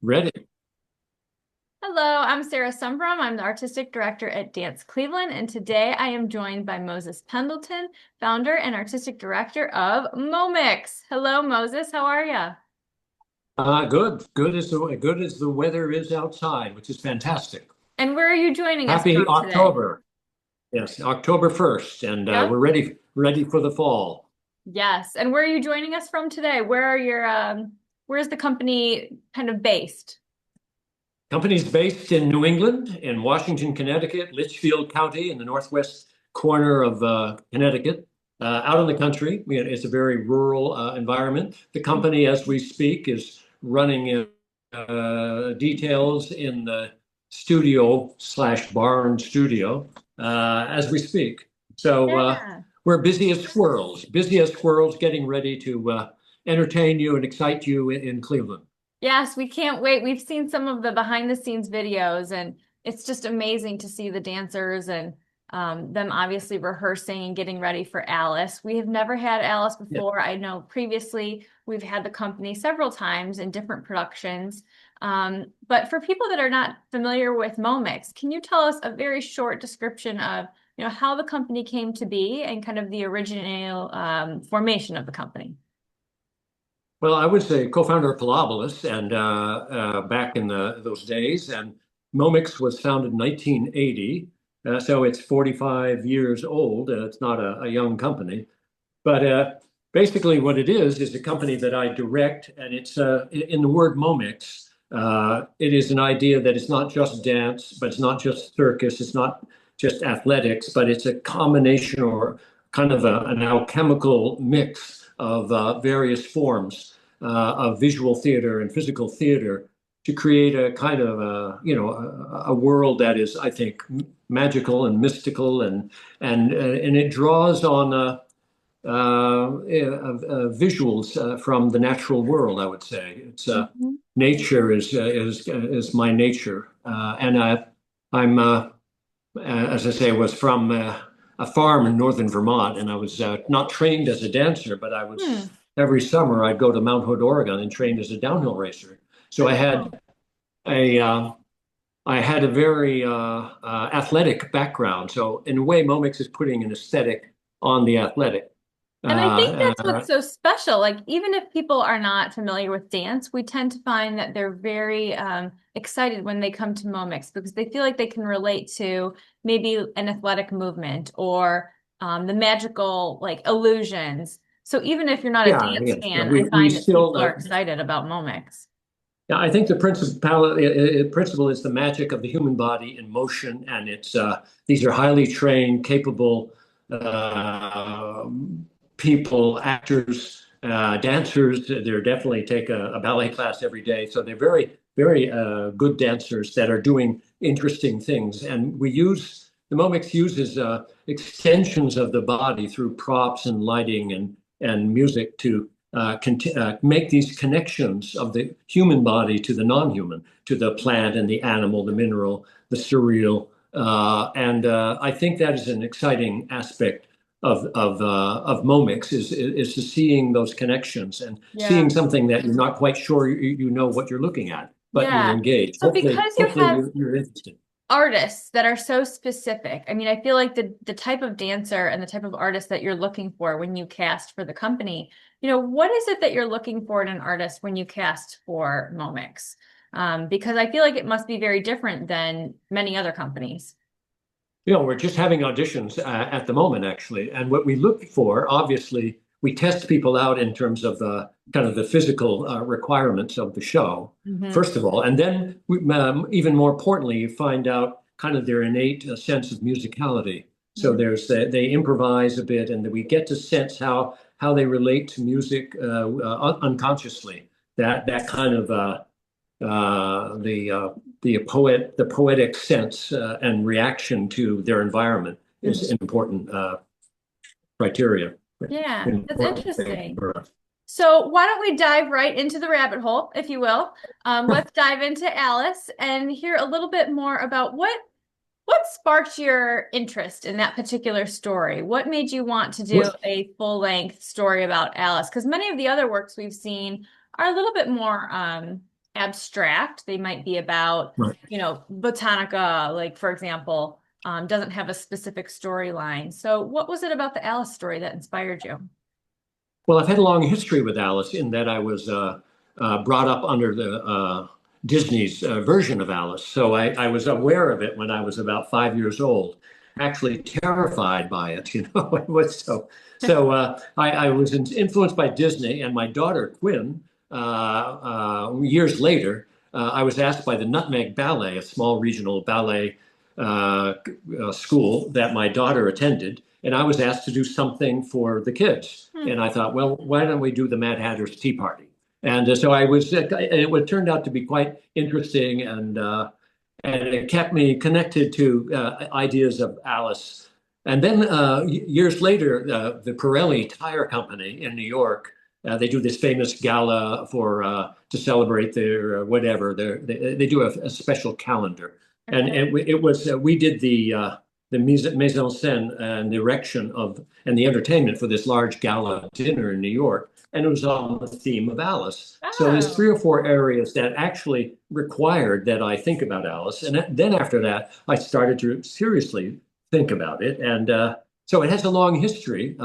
Ready. Hello, I'm Sarah Sumbrum. I'm the artistic director at Dance Cleveland, and today I am joined by Moses Pendleton, founder and artistic director of MOMIX. Hello, Moses. How are you? Good. Good as the weather is outside, which is fantastic. And where are you joining us Happy from today? October. Yes, October 1st, and Yep. we're ready for the fall. Yes. And where are you joining us from today? Where's the company kind of based? Company's based in New England, in Washington, Connecticut, Litchfield County, in the northwest corner of Connecticut, out in the country. It's a very rural environment. The company, as we speak, is running details in the studio slash barn studio as we speak. So Yeah. we're busy as squirrels, getting ready to entertain you and excite you in Cleveland. Yes, we can't wait. We've seen some of the behind the scenes videos, and it's just amazing to see the dancers and them obviously rehearsing and getting ready for Alice. We have never had Alice Yeah. before. I know previously we've had the company several times in different productions. But for people that are not familiar with Momix, can you tell us a very short description of, how the company came to be and kind of the original formation of the company? Well, I was a co-founder of Pilobolus, and back in those days, and Momix was founded in 1980, so it's 45 years old. It's not a young company, but basically what it is a company that I direct, and it's in the word Momix. It is an idea that it's not just dance, but it's not just circus, it's not just athletics, but it's a combination or kind of an alchemical mix of various forms of visual theater and physical theater to create a kind of a world that is, I think, magical and mystical, and it draws on visuals from the natural world. I would say it's Mhm. nature is my nature, and I'm as I say, was from a farm in northern Vermont, and I was not trained as a dancer, but I Hmm. was every summer I'd go to Mount Hood, Oregon, and train as a downhill racer. So Oh. a I had a very athletic background. So in a way, Momix is putting an aesthetic on the athletic. And I think Uh, that's what's so special. Like, even if people are not familiar with dance, we tend to find that they're very excited when they come to Momix because they feel like they can relate to maybe an athletic movement or the magical like illusions. So even if you're not a yeah, dance yes, yeah. fan, I We find that still people are excited about Momix. Yeah, I think the principle is the magic of the human body in motion, and it's these are highly trained, capable uh, people, actors, dancers. They're definitely take a ballet class every day, so they're very good dancers that are doing interesting things. And the Momix uses extensions of the body through props and lighting and music to make these connections of the human body to the non-human, to the plant and the animal, the mineral, the surreal. And I think that is an exciting aspect of Momix is to seeing those connections and seeing Yeah. something that you're not quite sure you know what you're looking at, but you're Yeah. engaged. So because you Hopefully have you're interested. artists that are so specific. I mean, I feel like the type of dancer and the type of artist that you're looking for when you cast for the company, what is it that you're looking for in an artist when you cast for Momix? Because I feel like it must be very different than many other companies. We're just having auditions at the moment, actually. And what we look for, obviously, we test people out in terms of kind of the physical requirements of the show, Hmm. first of all. And then, even more importantly, you find out kind of their innate sense of musicality. So they improvise a bit, and we get to sense how they relate to music unconsciously. That kind of the poetic sense and reaction to their environment is Hmm. an important criteria. Yeah, that's Important thing interesting. for us. So why don't we dive right into the rabbit hole, if you will? Let's dive into Alice and hear a little bit more about what sparked your interest in that particular story? What made you want to do What, a full-length story about Alice? Because many of the other works we've seen are a little bit more abstract. They might be about, Right. Botanica, like for example, doesn't have a specific storyline. So what was it about the Alice story that inspired you? Well, I've had a long history with Alice in that I was brought up under the Disney's version of Alice. So I was aware of it when I was about 5 years old, actually terrified by it. It was I was influenced by Disney, and my daughter Quinn, years later, I was asked by the Nutmeg Ballet, a small regional ballet school that my daughter attended, and I was asked to do something for the kids. Hmm. And I thought, well, why don't we do the Mad Hatter's Tea Party? And so I was, it turned out to be quite interesting, and it kept me connected to ideas of Alice. And then years later, the Pirelli Tire Company in New York, they do this famous gala to celebrate their whatever. They do a special calendar, and Okay. it was we did the mise en scène and the erection and the entertainment for this large gala dinner in New York, and it was on the theme of Alice. So there's Oh, 3 or 4 areas that actually required that I think about Alice, and then after that, I started to seriously think about it, and so it has a long history.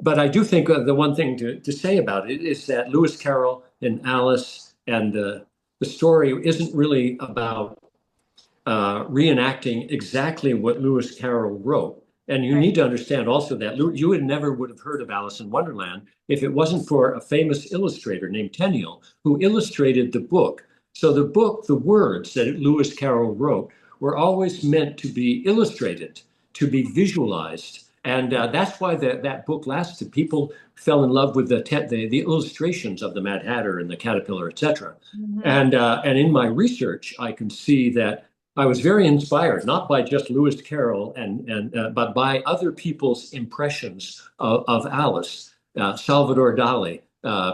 But I do think the one thing to say about it is that Lewis Carroll and Alice and the story isn't really about reenacting exactly what Lewis Carroll wrote. And you right. need to understand also that you would have heard of Alice in Wonderland if it wasn't for a famous illustrator named Tenniel, who illustrated the book. So the words that Lewis Carroll wrote were always meant to be illustrated, to be visualized. And that's why that book lasted. People fell in love with the illustrations of the Mad Hatter and the Caterpillar, etc. Mhm. And in my research, I can see that I was very inspired, not by just Lewis Carroll but by other people's impressions of Alice, Salvador Dali,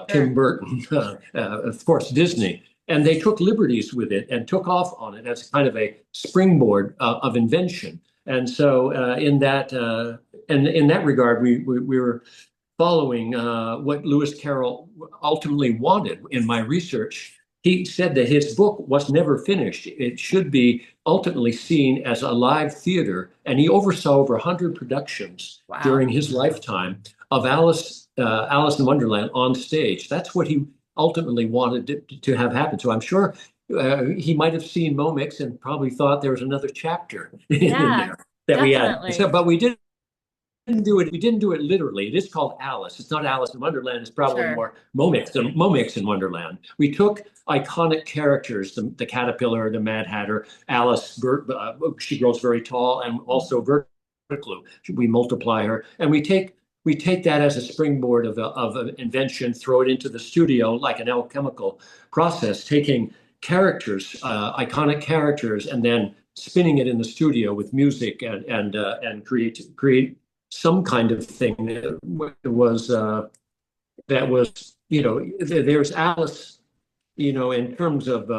Tim Sure. Burton, of course Disney, and they took liberties with it and took off on it as kind of a springboard of invention. And so in that regard, we were following what Lewis Carroll ultimately wanted in my research. He said that his book was never finished. It should be ultimately seen as a live theater, and he oversaw over 100 productions Wow. during his lifetime of Alice in Wonderland on stage. That's what he ultimately wanted to have happen. So I'm sure he might have seen MOMIX and probably thought there was another chapter in Yes, there that we had. So, definitely. but we didn't do it. We didn't do it literally. It is called Alice. It's not Alice in Wonderland. It's probably Sure. more MOMIX in Wonderland. We took iconic characters, the caterpillar, the Mad Hatter, Alice. She grows very tall, and also vertically. We multiply her, and we take that as a springboard of an invention, throw it into the studio like an alchemical process, taking characters, iconic characters, and then spinning it in the studio with music and create some kind of thing that was there's Alice in terms of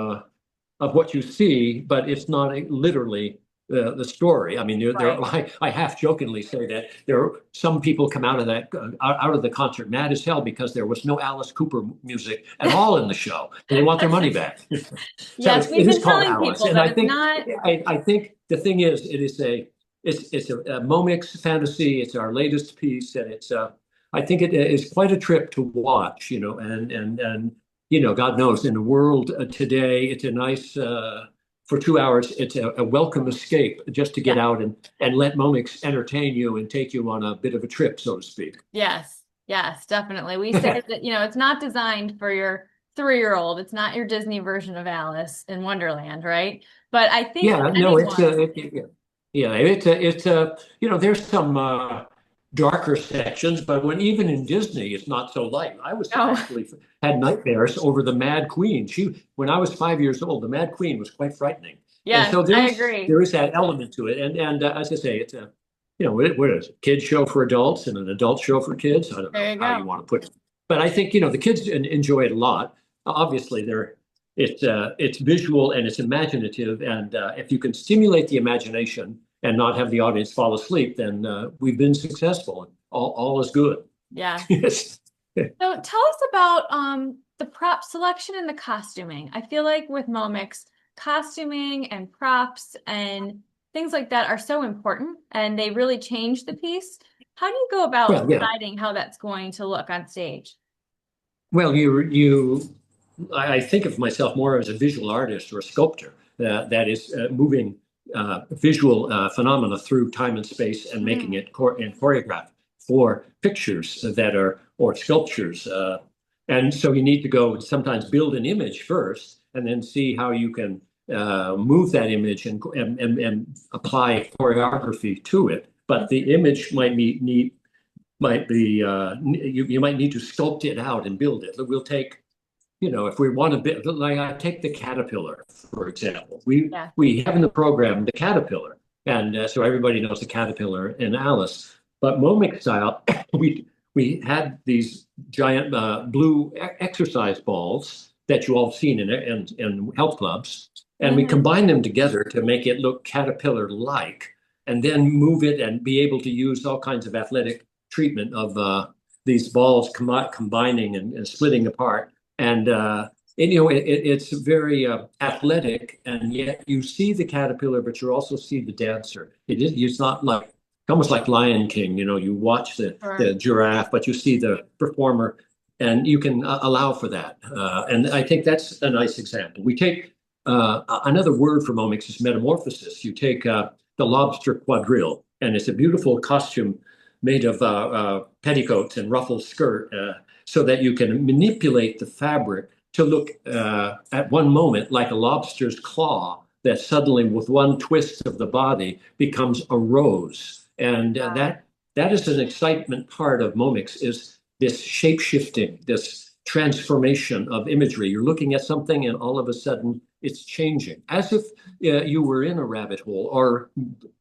what you see, but it's not literally the story. I mean, Right. I half jokingly say that there are some people come out of that out of the concert mad as hell because there was no Alice Cooper music at all in the show, and they want their money back. So Yes, we've it is been called telling Alice, people and that it's not. I think the thing is, it's a MOMIX fantasy. It's our latest piece, and I think it is quite a trip to watch, and God knows in the world today, it's a nice for 2 hours. It's a welcome escape just to get Yeah. out and let MOMIX entertain you and take you on a bit of a trip, so to speak. Yes. Yes, definitely. We say that, it's not designed for your 3-year-old. It's not your Disney version of Alice in Wonderland, right? But I think for Yeah, no, anyone, yeah, there's some darker sections, but even in Disney, it's not so light. I was oh, actually had nightmares over the Mad Queen. When I was 5 years old, the Mad Queen was quite frightening, and yes, so I agree. there is that element to it. And as I say, it's what is it? A kid show for adults and an adult show for kids. I don't know There you how you go. want to put it, but I think the kids enjoy it a lot. Obviously, it's visual and it's imaginative, and if you can stimulate the imagination and not have the audience fall asleep, then we've been successful. All is good. Yeah. Yes. So tell us about the prop selection and the costuming. I feel like with Momix, costuming and props and things like that are so important and they really change the piece. How do you go about Well, yeah. deciding how that's going to look on stage? Well, I think of myself more as a visual artist or a sculptor that is moving visual phenomena through time and space and making Mm, it choreographed for pictures that are or sculptures. And so you need to go and sometimes build an image first, and then see how you can move that image and apply choreography to it. But the image might be you might need to sculpt it out and build it. We'll take, if we want to bit like I take the caterpillar, for example. We yeah. we have in the program the caterpillar, and so everybody knows the caterpillar in Alice. But Momix style, we had these giant blue exercise balls that you all have seen in health clubs, and we Hmm. combine them together to make it look caterpillar-like, and then move it and be able to use all kinds of athletic treatment of these balls combining and splitting apart and it's very athletic, and yet you see the caterpillar, but you also see the dancer. It's not like almost like Lion King. You watch the Sure. giraffe, but you see the performer, and you can allow for that. And I think that's a nice example. We take another word for Momix is metamorphosis. You take the lobster quadrille, and it's a beautiful costume made of petticoats and ruffled skirt. So that you can manipulate the fabric to look at one moment like a lobster's claw that suddenly, with one twist of the body, becomes a rose. And Wow. that is an excitement part of Momix is this shape shifting, this transformation of imagery. You're looking at something and all of a sudden it's changing, as if you were in a rabbit hole or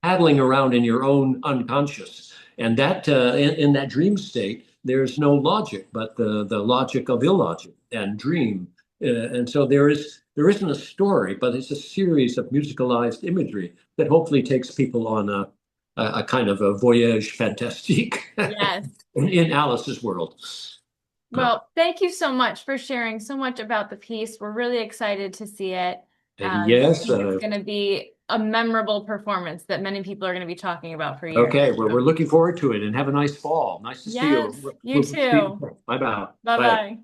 paddling around in your own unconscious. And that in that dream state, there's no logic, but the logic of illogic and dream. And so there isn't a story, but it's a series of musicalized imagery that hopefully takes people on a kind of a voyage fantastique Yes. in Alice's world. Well, thank you so much for sharing so much about the piece. We're really excited to see it. I Yes. think it's going to be a memorable performance that many people are going to be talking about for years. Okay. Well, So, we're looking forward to it, and have a nice fall. Nice to see yes, you. you We'll see too. you. Bye bye. Bye. Bye-bye.